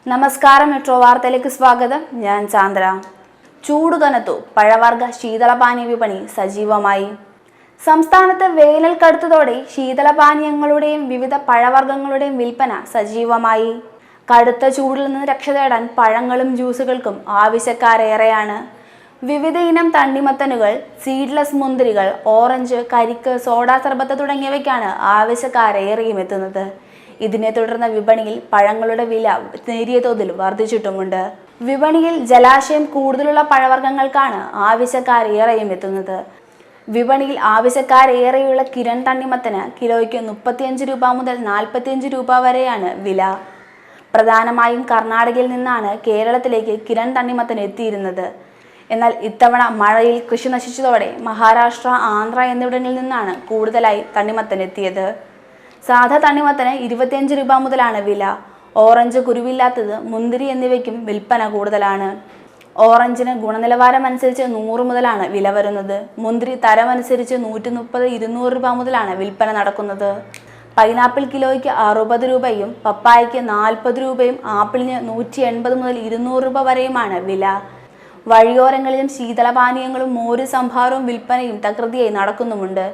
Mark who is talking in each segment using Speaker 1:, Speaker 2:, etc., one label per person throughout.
Speaker 1: നമസ്കാരം, മെട്രോ വാർത്തയിലേക്ക് സ്വാഗതം. ഞാൻ ചാന്ദ്ര. ചൂട് കനത്തു, പഴവർഗ ശീതളപാനീയ വിപണി സജീവമായി. സംസ്ഥാനത്ത് വേനൽ കടുത്തതോടെ ശീതളപാനീയങ്ങളുടെയും വിവിധ പഴവർഗ്ഗങ്ങളുടെയും വിൽപ്പന സജീവമായി. കടുത്ത ചൂടിൽ നിന്ന് രക്ഷ തേടാൻ പഴങ്ങളും ജ്യൂസുകൾക്കും ആവശ്യക്കാരേറെയാണ്. വിവിധ ഇനം തണ്ണിമത്തനുകൾ, സീഡ്ലെസ് മുന്തിരികൾ, ഓറഞ്ച്, കരിക്ക്, സോഡാ സർബത്ത് തുടങ്ങിയവയ്ക്കാണ് ആവശ്യക്കാരേറെയും എത്തുന്നത്. ഇതിനെ തുടർന്ന് വിപണിയിൽ പഴങ്ങളുടെ വില നേരിയ തോതിൽ വർദ്ധിച്ചിട്ടുമുണ്ട്. വിപണിയിൽ ജലാശയം കൂടുതലുള്ള പഴവർഗ്ഗങ്ങൾക്കാണ് ആവശ്യക്കാരേറെയും എത്തുന്നത്. വിപണിയിൽ ആവശ്യക്കാരേറെയുള്ള കിരൺ തണ്ണിമത്തന് കിലോയ്ക്ക് 35 രൂപ മുതൽ 45 രൂപ വരെയാണ് വില. പ്രധാനമായും കർണാടകയിൽ നിന്നാണ് കേരളത്തിലേക്ക് കിരൺ തണ്ണിമത്തൻ എത്തിയിരുന്നത്. എന്നാൽ ഇത്തവണ മഴയിൽ കൃഷി നശിച്ചതോടെ മഹാരാഷ്ട്ര, ആന്ധ്ര എന്നിവിടങ്ങളിൽ നിന്നാണ് കൂടുതലായി തണ്ണിമത്തൻ എത്തിയത്. സാധാ തണ്ണിമത്തന് 25 രൂപ മുതലാണ് വില. ഓറഞ്ച്, കുരുവില്ലാത്തത്, മുന്തിരി എന്നിവയ്ക്കും വിൽപ്പന കൂടുതലാണ്. ഓറഞ്ചിന് ഗുണനിലവാരം അനുസരിച്ച് 100 മുതലാണ് വില വരുന്നത്. മുന്തിരി തരമനുസരിച്ച് 130, 200 രൂപ മുതലാണ് വിൽപ്പന നടക്കുന്നത്. പൈനാപ്പിൾ കിലോയ്ക്ക് 60 രൂപയും പപ്പായയ്ക്ക് 40 രൂപയും ആപ്പിളിന് 180 മുതൽ 200 രൂപ വരെയുമാണ് വില. വഴിയോരങ്ങളിലും ശീതളപാനീയങ്ങളും മോര് സംഭാരവും വിൽപ്പനയും തകൃതിയായി നടക്കുന്നുമുണ്ട്.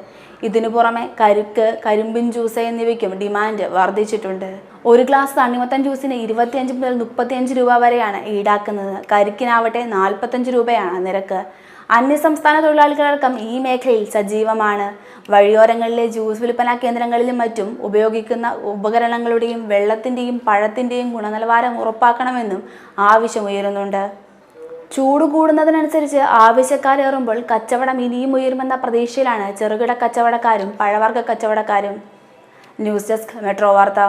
Speaker 1: ഇതിനു പുറമെ കരിക്ക്, കരിമ്പിൻ ജ്യൂസ് എന്നിവയ്ക്കും ഡിമാൻഡ് വർദ്ധിച്ചിട്ടുണ്ട്. ഒരു ഗ്ലാസ് തണ്ണിമത്തൻ ജ്യൂസിന് 25 മുതൽ 35 രൂപ വരെയാണ് ഈടാക്കുന്നത്. കരിക്കിനാവട്ടെ 45 രൂപയാണ് നിരക്ക്. അന്യസംസ്ഥാന തൊഴിലാളികളടക്കം ഈ മേഖലയിൽ സജീവമാണ്. വഴിയോരങ്ങളിലെ ജ്യൂസ് വിൽപ്പനാ കേന്ദ്രങ്ങളിലും മറ്റും ഉപയോഗിക്കുന്ന ഉപകരണങ്ങളുടെയും വെള്ളത്തിൻ്റെയും പഴത്തിൻ്റെയും ഗുണനിലവാരം ഉറപ്പാക്കണമെന്നും ആവശ്യമുയരുന്നുണ്ട്. ചൂട് കൂടുന്നതിനനുസരിച്ച് ആവശ്യക്കാരേറുമ്പോൾ കച്ചവടം ഇനിയും ഉയരുമെന്ന പ്രതീക്ഷയിലാണ് ചെറുകിട കച്ചവടക്കാരും പഴവർഗ്ഗ കച്ചവടക്കാരും. ന്യൂസ് ഡെസ്ക്, മെട്രോ വാർത്ത.